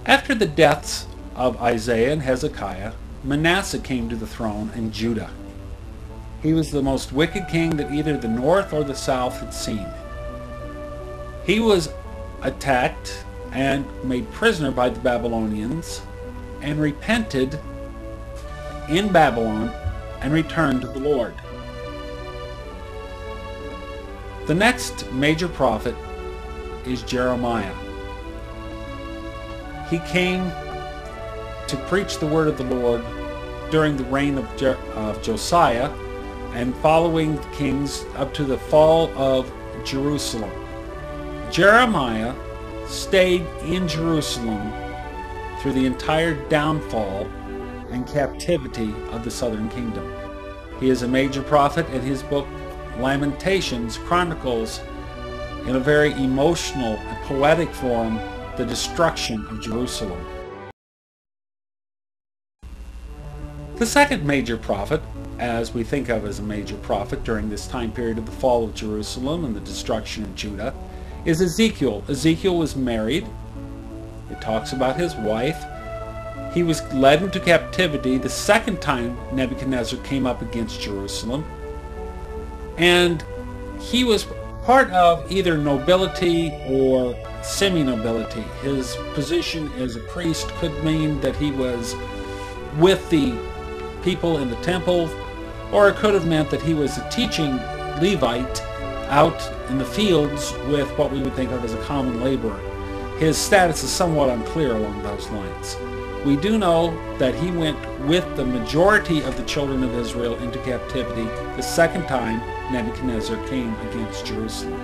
After the deaths of Isaiah and Hezekiah, Manasseh came to the throne in Judah. He was the most wicked king that either the north or the south had seen. He was attacked and made prisoner by the Babylonians and repented in Babylon and returned to the Lord. The next major prophet is Jeremiah. He came to preach the word of the Lord during the reign of Josiah and following the kings up to the fall of Jerusalem. Jeremiah stayed in Jerusalem through the entire downfall and captivity of the southern kingdom. He is a major prophet, and his book Lamentations chronicles in a very emotional and poetic form the destruction of Jerusalem. The second major prophet, as we think of as a major prophet during this time period of the fall of Jerusalem and the destruction of Judah, is Ezekiel. Ezekiel was married. It talks about his wife. He was led into captivity the second time Nebuchadnezzar came up against Jerusalem. And he was part of either nobility or semi-nobility. His position as a priest could mean that he was with the people in the temple, or it could have meant that he was a teaching Levite out in the fields with what we would think of as a common laborer. His status is somewhat unclear along those lines. We do know that he went with the majority of the children of Israel into captivity the second time Nebuchadnezzar came against Jerusalem.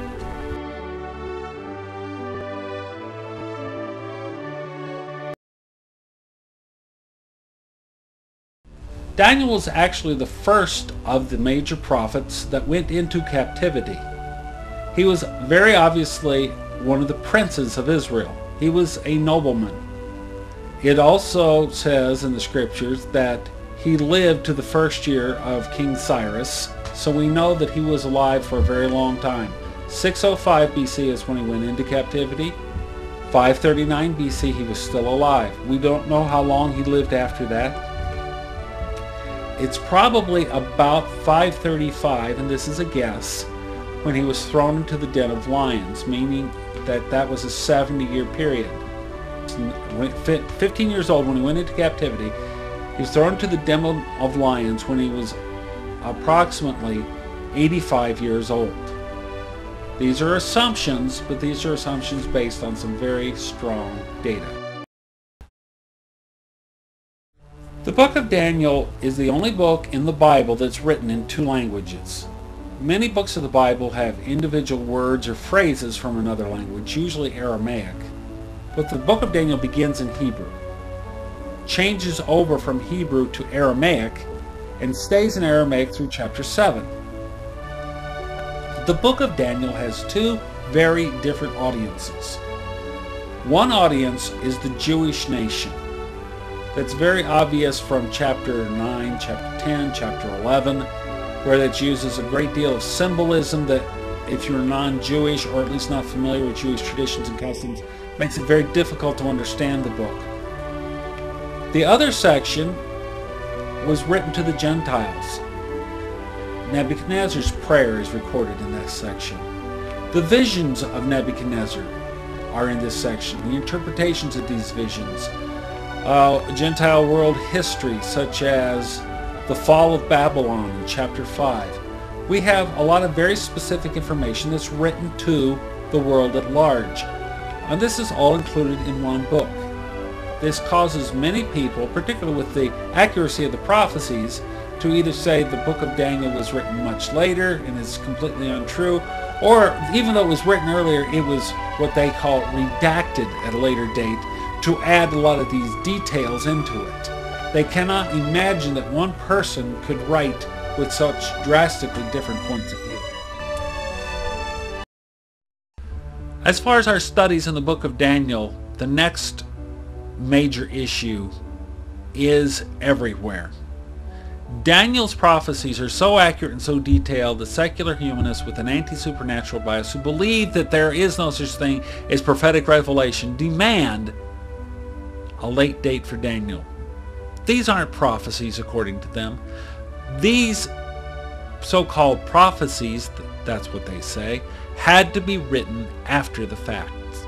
Daniel was actually the first of the major prophets that went into captivity. He was very obviously one of the princes of Israel. He was a nobleman. It also says in the scriptures that he lived to the first year of King Cyrus, so we know that he was alive for a very long time. 605 BC is when he went into captivity. 539 BC he was still alive. We don't know how long he lived after that. It's probably about 535, and this is a guess, when he was thrown into the den of lions, meaning that that was a 70-year period. 15 years old when he went into captivity. He was thrown into the den of lions when he was approximately 85 years old. These are assumptions, but these are assumptions based on some very strong data. The book of Daniel is the only book in the Bible that's written in two languages. Many books of the Bible have individual words or phrases from another language, usually Aramaic, but the book of Daniel begins in Hebrew, changes over from Hebrew to Aramaic, and stays in Aramaic through chapter 7. The book of Daniel has two very different audiences. One audience is the Jewish nation. That's very obvious from chapter 9, chapter 10, chapter 11, where that uses a great deal of symbolism that, if you're non-Jewish or at least not familiar with Jewish traditions and customs, makes it very difficult to understand the book. The other section was written to the Gentiles. Nebuchadnezzar's prayer is recorded in that section. The visions of Nebuchadnezzar are in this section. The interpretations of these visions. Gentile world history, such as the fall of Babylon in chapter 5. We have a lot of very specific information that's written to the world at large. And this is all included in one book. This causes many people, particularly with the accuracy of the prophecies, to either say the book of Daniel was written much later and is completely untrue, or even though it was written earlier, it was what they call redacted at a later date to add a lot of these details into it. They cannot imagine that one person could write with such drastically different points of view. As far as our studies in the book of Daniel, the next major issue is everywhere. Daniel's prophecies are so accurate and so detailed that secular humanists with an anti-supernatural bias who believe that there is no such thing as prophetic revelation demand a late date for Daniel. These aren't prophecies according to them. These so-called prophecies, that's what they say, had to be written after the facts.